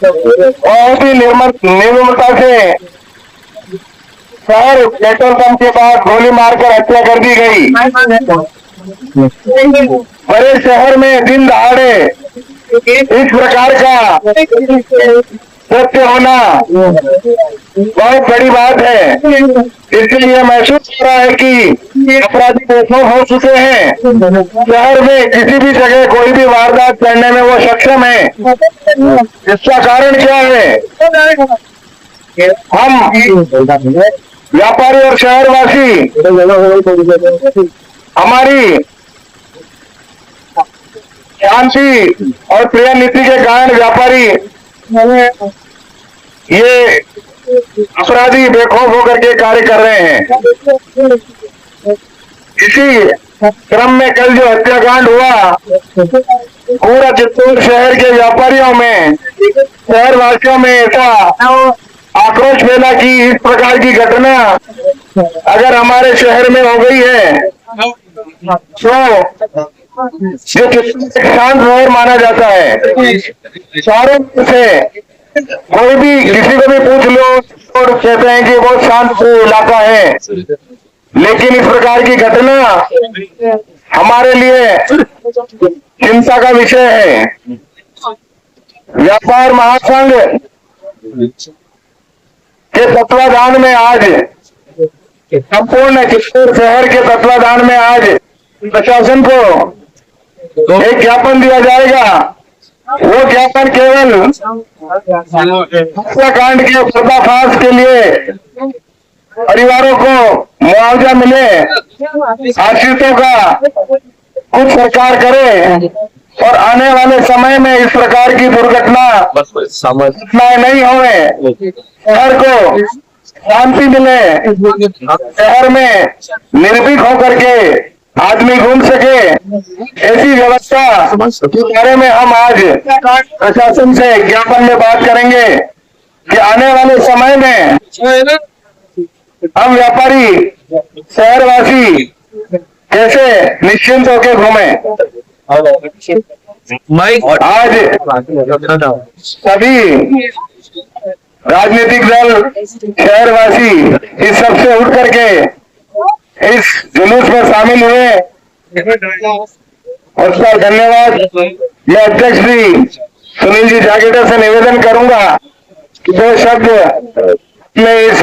बहुत ही निर्ममता से शहर पेट्रोल पंप के पास गोली मारकर हत्या कर दी गई। बड़े शहर में दिन दहाड़े इस प्रकार का सत्य होना बहुत बड़ी बात है। इसलिए महसूस हो रहा है कि अपराधी बेखौफ हो चुके हैं। शहर में किसी भी जगह कोई भी वारदात करने में वो सक्षम है। इसका कारण क्या है? हम व्यापारी और शहरवासी हमारी शांति और प्रिय नीति के कारण व्यापारी ये अपराधी बेखौफ होकर के कार्य कर रहे हैं। इसी क्रम में कल जो हत्याकांड हुआ, पूरा चित्तौड़ शहर के व्यापारियों में, शहरवासियों में ऐसा आक्रोश फैला कि इस प्रकार की घटना अगर हमारे शहर में हो गई है तो जो शांत शहर माना जाता है, शहरों से कोई भी किसी को भी पूछ लो और कहते हैं कि बहुत शांत इलाका है। लेकिन इस प्रकार की घटना हमारे लिए चिंता का विषय है। व्यापार महासंघ के तत्वाधान में आज संपूर्ण चित्तौड़ शहर के तत्वाधान में आज प्रशासन को एक ज्ञापन दिया जाएगा। वो ज्ञापन केवल हत्याकांड के पर्दाफाश के लिए परिवारों को मुआवजा मिले, आश्रितों का कुछ सरकार करे और आने वाले समय में इस प्रकार की दुर्घटनाएं नहीं होवे, शहर को शांति मिले, शहर में निर्भीक होकर के आदमी घूम सके, ऐसी व्यवस्था के बारे में हम आज प्रशासन से ज्ञापन में बात करेंगे कि आने वाले समय में हम व्यापारी शहरवासी कैसे निश्चिंत होकर घूमे। आज सभी राजनीतिक दल, शहरवासी इस सबसे उठ करके इस जुलूस में शामिल हुए, उसका धन्यवाद। मैं अध्यक्ष जी सुनील जी जागेटा से निवेदन करूंगा कि दो शब्द में इस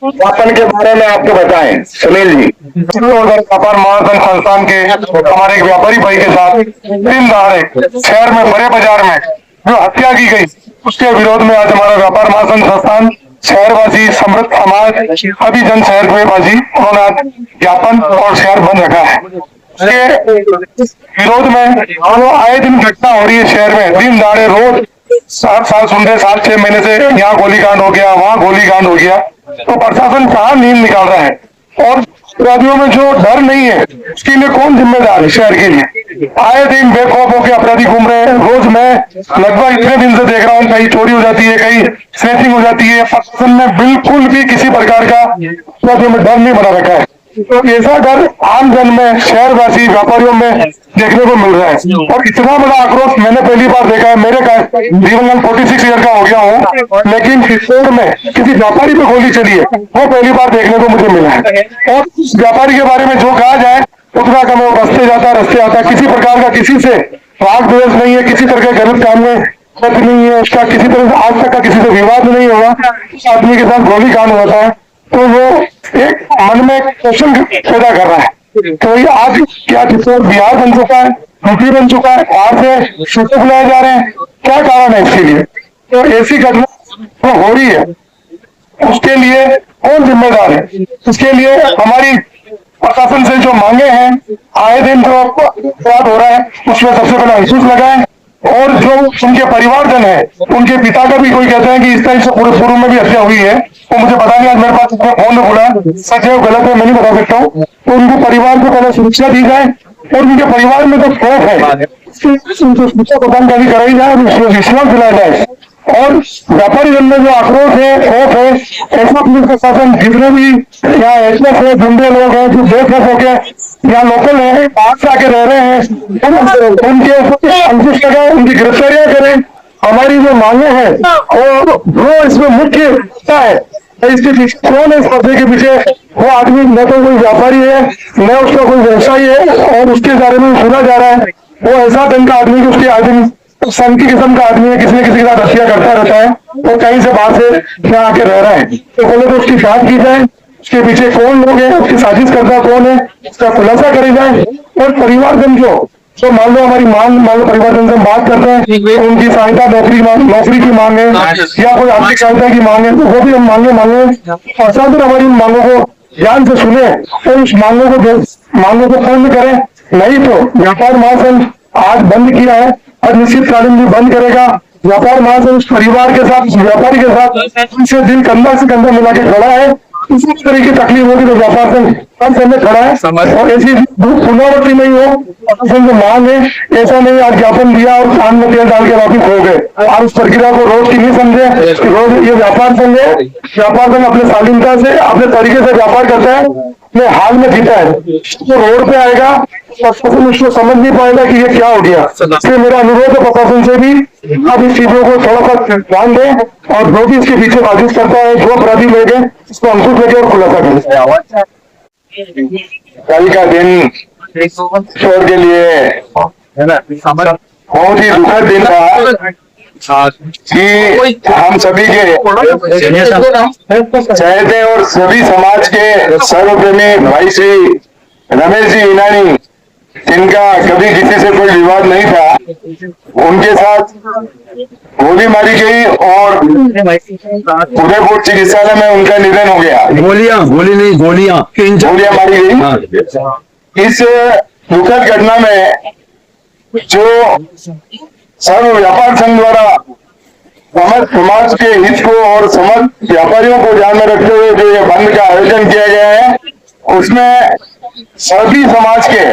ज्ञापन के बारे में आपको बताएं। सुनील जी। व्यापार महासंघ संस्थान के हमारे एक व्यापारी भाई के साथ दिन दहाड़े शहर में बड़े बाजार में जो हत्या की गई, उसके विरोध में आज हमारा व्यापार महासंघ संस्थान शहरवासी, समृद्ध समाज, अभिजन शहरवासी, उन्होंने आज ज्ञापन और शहर बंद रखा है। उसके विरोध में वो आए दिन घटना हो रही है शहर में, दिन दहाड़े रोज 7 साल सुन रहे, 7-6 महीने से यहाँ गोलीकांड हो गया, वहाँ गोलीकांड हो गया। तो प्रशासन कहाँ नींद निकाल रहा है? और अपराधियों में जो डर नहीं है उसके लिए कौन जिम्मेदार है? शहर के लिए आए दिन बेखौफ होकर अपराधी घूम रहे हैं। रोज मैं लगभग इतने दिन से देख रहा हूँ, कहीं चोरी हो जाती है, कहीं स्नैचिंग हो जाती है। प्रशासन ने बिल्कुल भी किसी प्रकार का अपराधियों में डर नहीं बना रखा है। तो ऐसा डर आम जन में, शहरवासी, व्यापारियों में देखने को मिल रहा है। और इतना बड़ा आक्रोश मैंने पहली बार देखा है। मेरे जीवन में 46 ईयर का हो गया हूँ, लेकिन चित्तौड़ में किसी व्यापारी पे गोली चली है वो पहली बार देखने को मुझे मिला है। और उस व्यापारी के बारे में जो कहा जाए उतना कम, वो रस्ते जाता है, किसी प्रकार का किसी से राग द्वेष नहीं है, किसी तरह के गलत काम में नहीं है, उसका किसी तरह से आज तक का किसी से विवाद नहीं हुआ। उस आदमी के साथ गोली कांड होता है तो वो एक मन में क्वेश्चन पैदा कर रहा है तो ये आज क्या चित्तौड़ बिहार बन चुका है, यूपी बन चुका है, बाहर से शूटर बुलाए जा रहे हैं, क्या कारण है इसके लिए? तो ऐसी घटना तो हो रही है, उसके लिए कौन जिम्मेदार है? इसके लिए हमारी प्रशासन से जो मांगे हैं, आए दिन जो अपराध हो रहा है उसमें सबसे पहले अंकुश लगाए, और जो उनके परिवारजन है, उनके पिता का भी कोई कहते हैं कि इस टाइप से पूरे पूर्व में भी हत्या हुई है, वो मुझे पता नहीं, आज मेरे पास फोन में बोला, सच है गलत है मैं नहीं बता सकता हूँ। तो उनके परिवार को पहले सुरक्षा दी जाए, और उनके परिवार में जो खौफ है उनको सुरक्षा प्रदान करनी कराई जाए और विश्वास दिलाया जाए। और व्यापारी जन में जो आक्रोश है, खौफ है, ऐसा पुलिस प्रशासन जितने भी यहाँ एसएफ है, गुंडे लोग हैं जो बेखौफ होके यहाँ लोकल है, बाहर से आके रह रहे हैं, उनके ऊपर अंकुश लगाए, उनकी गिरफ्तारियां करें, हमारी जो मांगे हैं वो इसमें मुख्य है। इसके पीछे कौन है? इस पर्दे के पीछे वो आदमी न तो कोई व्यापारी है न उसका कोई व्यवसायी है, और उसके बारे में सुना जा रहा है वो ऐसा ढंग का आदमी कि उसके आदमी सन की किस्म का आदमी है, किसी न किसी के साथ हत्या करता रहता है और कहीं से बाहर से यहाँ आके रह रहा है। तो बोले तो उसकी जांच की जाए, उसके पीछे कौन लोग हैं, उसकी साजिश करता कौन है, उसका खुलासा करी जाए। और परिवारजन जो मान लो हमारी मान लो परिवारजन से हम बात करते हैं, उनकी सहायता नौकरी की मांग है या कोई आर्थिक सहायता की मांग है, तो वो भी हम मांगे और साथ हमारी उन मांगों को ध्यान से सुने और उस मांगों को पूर्ण करें। नहीं तो व्यापार महासंघ आज बंद किया है और निश्चितकालीन भी बंद करेगा। व्यापार महासंघ उस परिवार के साथ, उस व्यापारी के साथ उनसे दिल कंधा से कंधा मिला के खड़ा है। किसी तरह की तकलीफ होगी तो व्यापार संघ कम समय खड़ा है और ऐसी पुनरावृत्ति नहीं हो। जो मांग है ऐसा नहीं आज ज्ञापन दिया और कान में तेल डाल के वापिस हो गए। आप उस प्रक्रिया को रोज की नहीं समझे। रोज ये व्यापार संघ है, व्यापार संघ अपने शालीनता से अपने तरीके से व्यापार करता है, अपने हाल में जीता है। तो रोड पे आएगा और प्रशासन उसको समझ नहीं पाएगा कि ये क्या हो गया। इसलिए मेरा अनुरोध है प्रशासन से भी अब इस चीजों को थोड़ा सा ध्यान दें और जो भी इसके पीछे साजिश करता है, जो अपराधी लोग हैं, इसको अंकुश लेके और खुलासा करें। कल का दिन ईश्वर के लिए बहुत ही दुखद दिन था कि हम सभी के चहेते और सभी समाज के सर्वप्रेमी भाई श्री रमेश जी ईनानी, जिनका कभी किसी से कोई विवाद नहीं था, उनके साथ गोली मारी गई और उदयपुर चिकित्सालय में उनका निधन हो गया। गोलियां मारी गई। इस दुखद घटना में जो सर्व व्यापार संघ द्वारा समाज के हित को और समस्त व्यापारियों को ध्यान में रखते हुए जो ये बंद का आयोजन किया गया है, उसमें सभी समाज के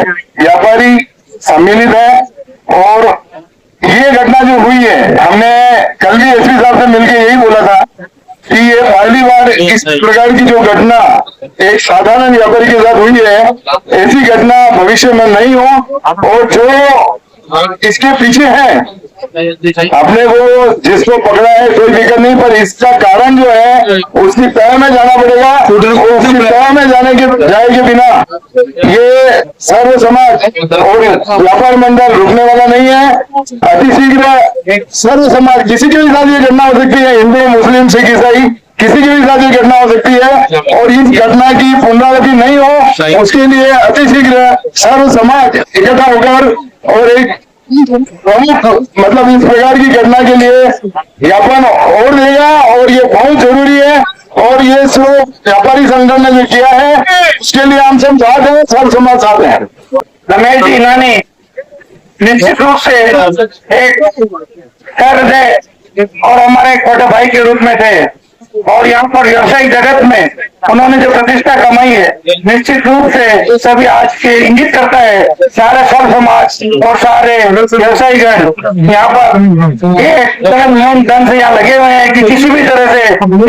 व्यापारी सम्मिलित है। और ये घटना जो हुई है, हमने कल भी एसपी साहब से मिलकर यही बोला था कि ये पहली बार इस प्रकार की जो घटना एक साधारण व्यापारी के साथ हुई है, ऐसी घटना भविष्य में नहीं हो। और जो इसके पीछे है, अपने को जिसको पकड़ा है कोई दिक्कत नहीं, पर इसका कारण जो है उसकी तह में जाना पड़ेगा। उसकी तह में जाए के बिना ये सर्व समाज और व्यापार मंडल रुकने वाला नहीं है। अतिशीघ्र सर्व समाज, किसी के भी साथ ये घटना हो सकती है, हिंदू मुस्लिम सिख ईसाई किसी के भी साथ ये घटना हो सकती है, और इस घटना की पुनरावृत्ति नहीं हो उसके लिए अतिशीघ्र सर्व समाज इकट्ठा होकर और एक प्रमुख मतलब इस प्रकार की घटना के लिए ज्ञापन और देगा। और ये बहुत जरूरी है और ये जो व्यापारी संगठन ने जो किया है उसके लिए हम सब साथ हैं, सब समाज साथ हैं। रमेश जी ईनानी निश्चित रूप से एक कर्ज और हमारे छोटे भाई के रूप में थे और यहाँ पर व्यवसायिक जगत में उन्होंने जो प्रतिष्ठा कमाई है, निश्चित रूप से सभी आज के इंगित करता है। सारे सर्व समाज और सारे व्यवसायिक यहाँ पर एक नियम ढंग से यहाँ लगे हुए हैं कि किसी भी तरह से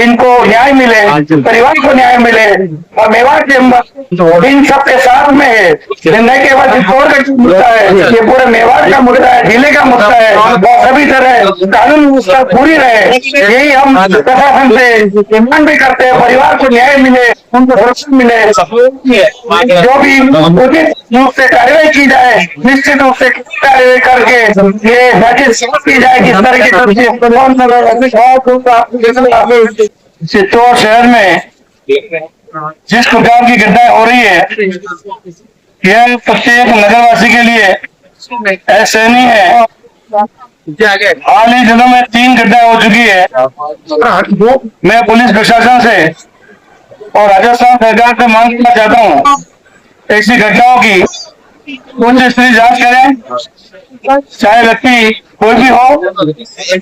इनको न्याय मिले, परिवार को न्याय मिले। और मेवाड़ चेंबर इन सबके साथ में है। न केवल चित्तौड़ का मुद्दा है, ये पूरे मेवाड़ का मुद्दा है, जिले का मुद्दा है और सभी तरह कानून व्यवस्था पूरी रहे, यही हम प्रशासन से डिमांड भी करते हैं। परिवार को न्याय मिले, उनको सुरक्षा मिले, जो भी उचित रूप से कार्रवाई की जाए, निश्चित रूप से कार्रवाई करके ये जांच की जाए किस तरह की चित्तौड़ शहर में जिस प्रकार की घटनाएं हो रही है, यह प्रत्येक नगरवासी के लिए असहनीय है। हाल ही दिनों में 3 घटनाएं हो चुकी है। मैं पुलिस प्रशासन से और राजस्थान सरकार से मांग करना चाहता हूँ, ऐसी घटनाओं की उच्च स्तरीय जांच करें, चाहे व्यक्ति कोई भी हो,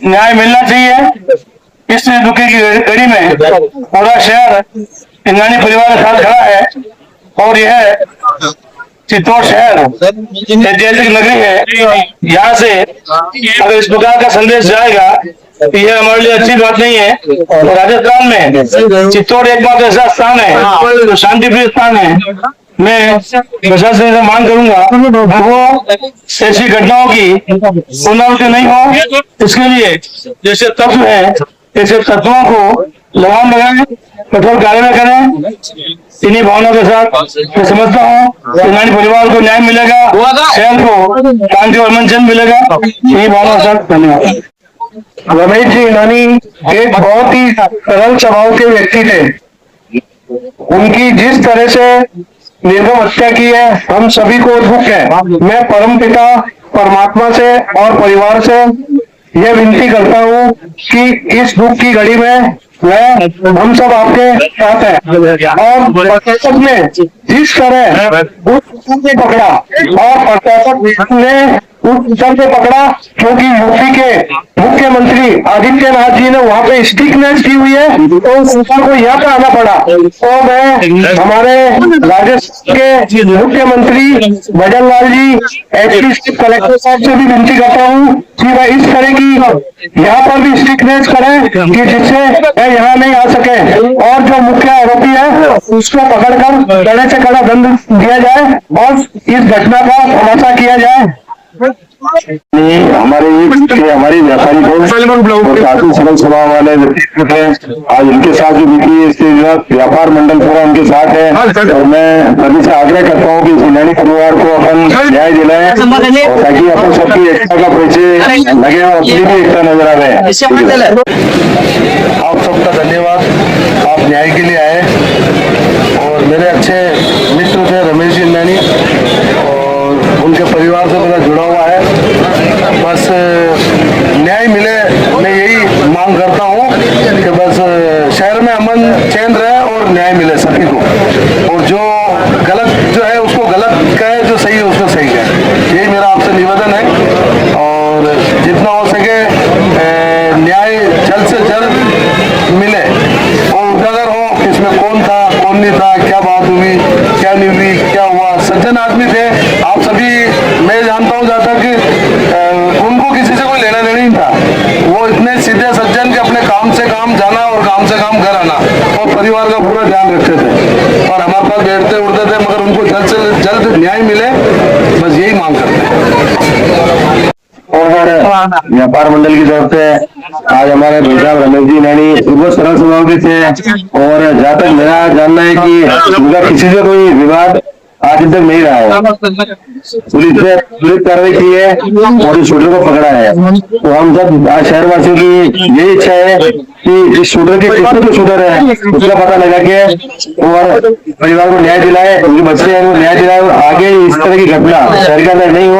न्याय मिलना चाहिए। इस दुखी की घड़ी में पूरा शहर ईनानी परिवार के साथ खड़ा है और यह चित्तौड़ शहर ऐतिहासिक नगरी है। यहाँ से अगर इस प्रकार का संदेश जाएगा तो यह हमारे लिए अच्छी बात नहीं है। राजस्थान में चित्तौड़ एकमात्र ऐसा स्थान है जो शांति प्रिय स्थान है, मैं प्रशासन से मांग करूंगा वो ऐसी घटनाओं की पुनरावृत्ति नहीं हो। इसके लिए जैसे तत्व है ऐसे तत्वों को लगाम लगाएं, कठोर कार्रवाई करें। इन्हीं भावनाओं के साथ मैं समझता हूँ सेनानी परिवार को न्याय मिलेगा, शहर को शांति और अमन चैन मिलेगा। इन्हीं भावनाओं के साथ धन्यवाद। रमेश जी हिंडानी एक बहुत ही सरल स्वभाव के व्यक्ति थे। उनकी जिस तरह से निर्मम हत्या की है हम सभी को दुख है। मैं परमपिता परमात्मा से और परिवार से यह विनती करता हूँ कि इस दुख की घड़ी में हम सब आपके साथ हैं। और प्रशासक ने जिस तरह उस को पकड़ा और प्रशासक ने उस से पकड़ा क्योंकि यूपी के मुख्यमंत्री आदित्यनाथ जी ने वहां पे स्टिकनेस की हुई है तो सरकार को यहाँ पे आना पड़ा। तो मैं हमारे राजस्थान के मुख्यमंत्री भजन लाल जी एसपी कलेक्टर साहब से भी विनती करता हूँ कि वह इस तरह की यहाँ पर भी स्टिकनेस करें कि जिससे वह यहाँ नहीं आ सके और जो मुख्य आरोपी है उसको पकड़कर कड़े से कड़ा दंड दिया जाए और इस घटना का खुलासा किया जाए। हमारी व्यापारी काफी सरल स्वभाव वाले व्यक्तित्व थे। आज उनके साथ जो बीती इसके व्यापार मंडल पूरा उनके साथ है और मैं सभी से आग्रह करता हूँ कि हिंडानी परिवार को अपन न्याय दिलाएं ताकि अपन सबकी एकता का परिचय लगे और अपनी भी एकता नजर आवे। आप सबका धन्यवाद, आप न्याय के लिए आए और मेरे अच्छे मित्र थे रमेश हिंडानी और उनके परिवार से मेरा जुड़ा हुआ है। बस न्याय मिले, मैं यही मांग करता हूँ कि बस शहर में अमन चैन रहे और न्याय मिले सभी को और जो गलत जो है उसको गलत कहे, जो सही है उसको सही कहे। यही मेरा आपसे निवेदन है और जितना हो सके न्याय जल्द से जल्द मिले और उजागर हो कि इसमें कौन था कौन नहीं था, क्या बात हुई क्या नहीं हुई, क्या हुआ। सज्जन आदमी थे आप सभी, मैं जानता हूँ जहाँ तक उनको किसी से कोई लेना देना नहीं था। वो इतने सीधे सज्जन के अपने काम से काम जाना और काम से काम घर आना और परिवार का पूरा ध्यान रखते थे और हमारे पास बैठते उठते थे, मगर उनको जल्द से जल्द न्याय मिले, बस यही मांग करते हैं। और व्यापार मंडल की तरफ से आज हमारे भाई साहब रमेश जी हिंडानी बहुत सरल स्वभाव के थे और जहाँ तक मेरा जानना है कि उनका किसी से कोई विवाद आज तक नहीं रहा है। पुलिस ने त्वरित कार्रवाई की है और इस शूटर को पकड़ा है। तो हम सब आज शहरवासियों की यही इच्छा है कि इस शूटर के कितने जो शूटर है उसका पता लगा के और परिवार को न्याय दिलाए, उनके बच्चे हैं न्याय दिलाए और आगे इस तरह की घटना शहर के अंदर नहीं हो।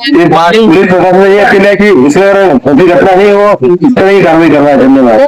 पुलिस प्रशासन ने ये अपील है कि इस तरह घटना नहीं हो, इस तरह की कार्रवाई करना है। धन्यवाद।